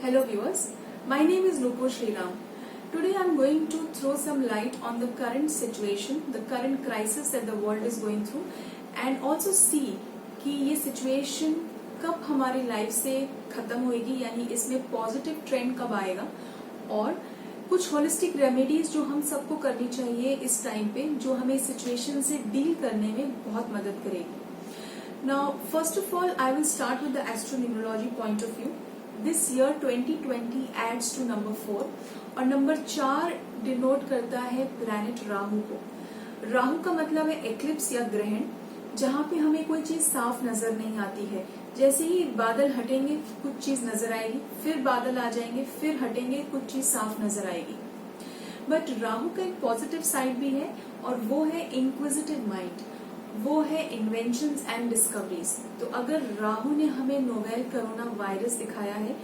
Hello viewers, my name is Nupur Sriram. Today I am going to throw some light on the current situation, the current crisis that the world is going through and also see कि ये situation कब हमारी life से खत्म होएगी, यानी इसमें positive trend कब आएगा और कुछ होलिस्टिक रेमेडीज जो हम सबको करनी चाहिए इस टाइम पे, जो हमें इस सिचुएशन से डील करने में बहुत मदद करेगी. Now first of all I will start with the astronumerology point of view. This year 2020 adds to number 4 और नंबर 4 डिनोट करता है प्लैनेट राहु को. राहु का मतलब है एक्लिप्स या ग्रहण, जहाँ पे हमें कोई चीज साफ नजर नहीं आती है. जैसे ही बादल हटेंगे कुछ चीज नजर आएगी, फिर बादल आ जाएंगे, फिर हटेंगे कुछ चीज साफ नजर आएगी. बट राहु का एक पॉजिटिव साइड भी है और वो है इंक्विजिटिव माइंड, वो है इन्वेंशंस एंड डिस्कवरीज. तो अगर राहु ने हमें नोवेल कोरोना वायरस दिखाया है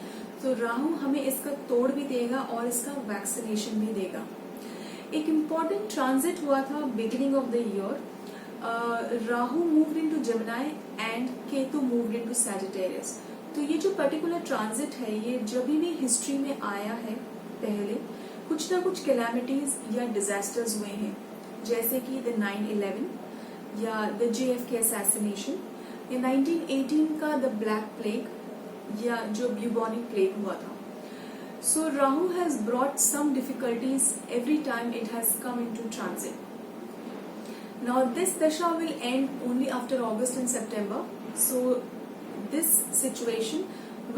तो राहु हमें इसका तोड़ भी देगा और इसका वैक्सीनेशन भी देगा. एक इम्पॉर्टेंट ट्रांजिट हुआ था beginning of the year. Rahu moved into Gemini and Ketu moved into Sagittarius. तो ये जो पर्टिकुलर ट्रांजिट है ये जब भी हिस्ट्री में आया है पहले कुछ ना कुछ कैलामिटीज या डिजास्टर्स हुए हैं, जैसे कि द 9/11 या द JFK असैसिनेशन या 1918 का द ब्लैक प्लेग या जो ब्यूबोनिक प्लेग हुआ था. So Rahu has brought some difficulties every time it has come into transit. Now this dasha will end only after August and September. So this situation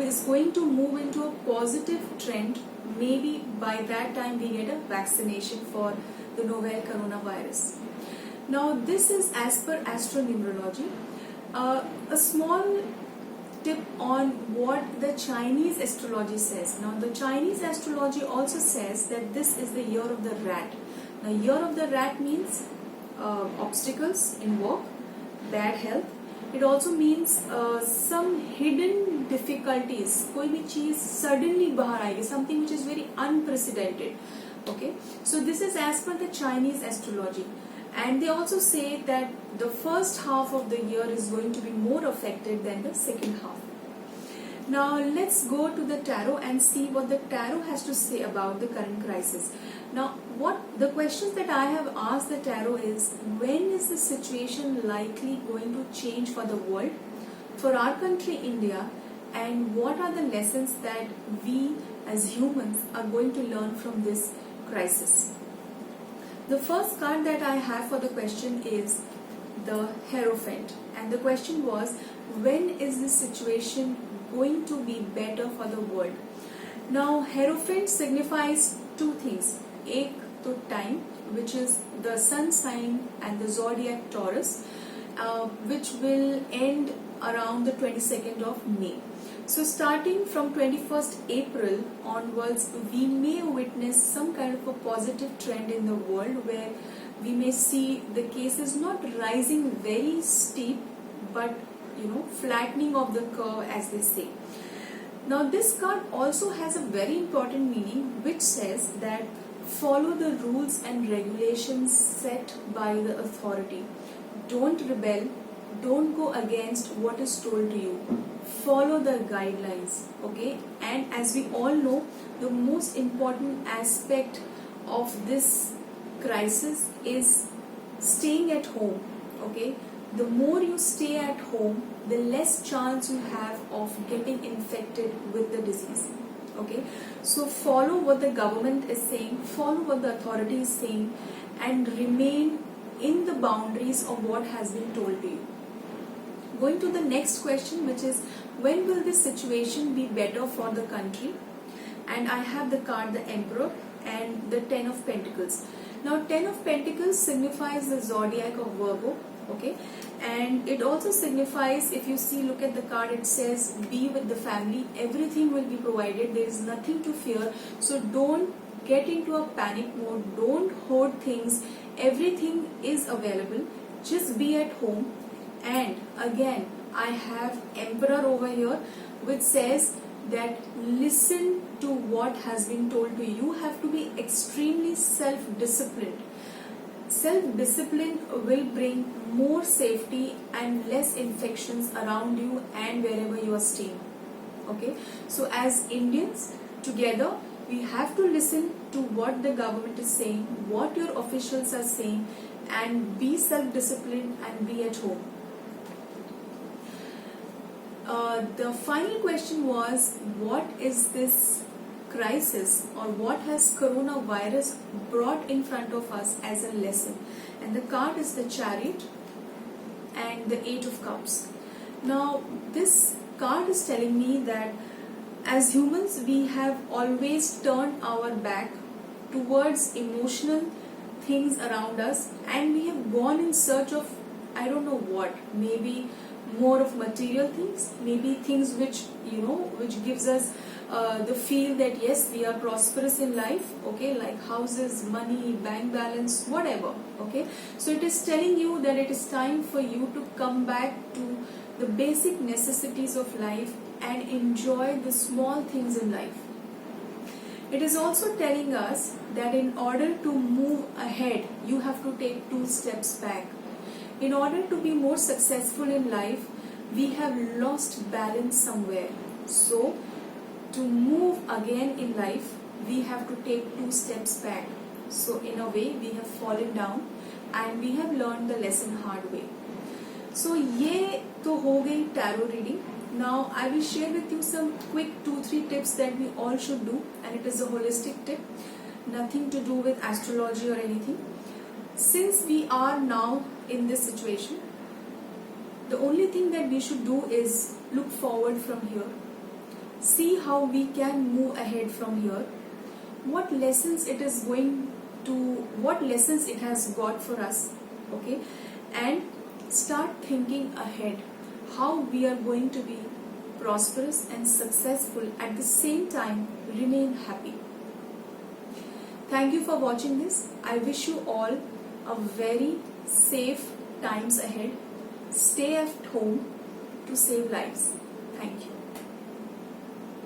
is going to move into a positive trend. Maybe by that time we get a vaccination for the novel coronavirus. Now this is as per astronumerology. A small tip on what the Chinese astrology says. Now the Chinese astrology also says that this is the year of the rat. Now year of the rat means obstacles in work, bad health. It also means some hidden difficulties. कोई भी चीज suddenly बाहर आएगी, something which is very unprecedented. Okay, so this is as per the Chinese astrology, and they also say that the first half of the year is going to be more affected than the second half. Now let's go to the tarot and see what the tarot has to say about the current crisis. Now what the questions that I have asked the tarot is, when is the situation likely going to change for the world, for our country India, and what are the lessons that we as humans are going to learn from this crisis. The first card that I have for the question is the Hierophant, and the question was, when is this situation going to be better for the world. Now Hierophant signifies two things. एक तो time, which is the sun sign and the zodiac Taurus, which will end around the 22nd of May. So starting from 21st April onwards, we may witness some kind of a positive trend in the world where we may see the cases not rising very steep, but flattening of the curve, as they say. Now this card also has a very important meaning, which says that follow the rules and regulations set by the authority. Don't rebel, don't go against what is told to you. Follow the guidelines, okay? And as we all know, the most important aspect of this crisis is staying at home, okay? The more you stay at home, the less chance you have of getting infected with the disease. Okay, so follow what the government is saying, follow what the authority is saying, and remain in the boundaries of what has been told to you. Going to the next question, which is, when will this situation be better for the country? And I have the card the Emperor and the 10 of Pentacles. Now 10 of Pentacles signifies the zodiac of Virgo, okay, and it also signifies, if you see, look at the card, it says be with the family, everything will be provided, there is nothing to fear. So don't get into a panic mode, don't hoard things, everything is available, just be at home. And again I have Emperor over here, which says that listen to what has been told to you. You have to be extremely self-disciplined. Self-discipline will bring more safety and less infections around you and wherever you are staying. Okay, so as Indians together, we have to listen to what the government is saying, what your officials are saying, and be self-disciplined and be at home. The final question was, what is this crisis, or what has coronavirus brought in front of us as a lesson? And the card is the Chariot and the Eight of Cups. Now this card is telling me that as humans we have always turned our back towards emotional things around us, and we have gone in search of, I don't know what, maybe more of material things, maybe things which which gives us the feel that yes, we are prosperous in life, okay, like houses, money, bank balance, whatever. Okay, so it is telling you that it is time for you to come back to the basic necessities of life and enjoy the small things in life. It is also telling us that in order to move ahead, you have to take 2 steps back. In order to be more successful in life, we have lost balance somewhere. So, to move again in life, we have to take 2 steps back. So, in a way, we have fallen down and we have learned the lesson hard way. So, ये तो हो गई tarot reading. Now, I will share with you some quick 2-3 tips that we all should do, and it is a holistic tip, nothing to do with astrology or anything. Since we are now in this situation, the only thing that we should do is look forward from here, see how we can move ahead from here, what lessons it is going to, what lessons it has got for us, okay, and start thinking ahead how we are going to be prosperous and successful, at the same time remain happy. Thank you for watching this. I wish you all a very safe times ahead. Stay at home to save lives. Thank you.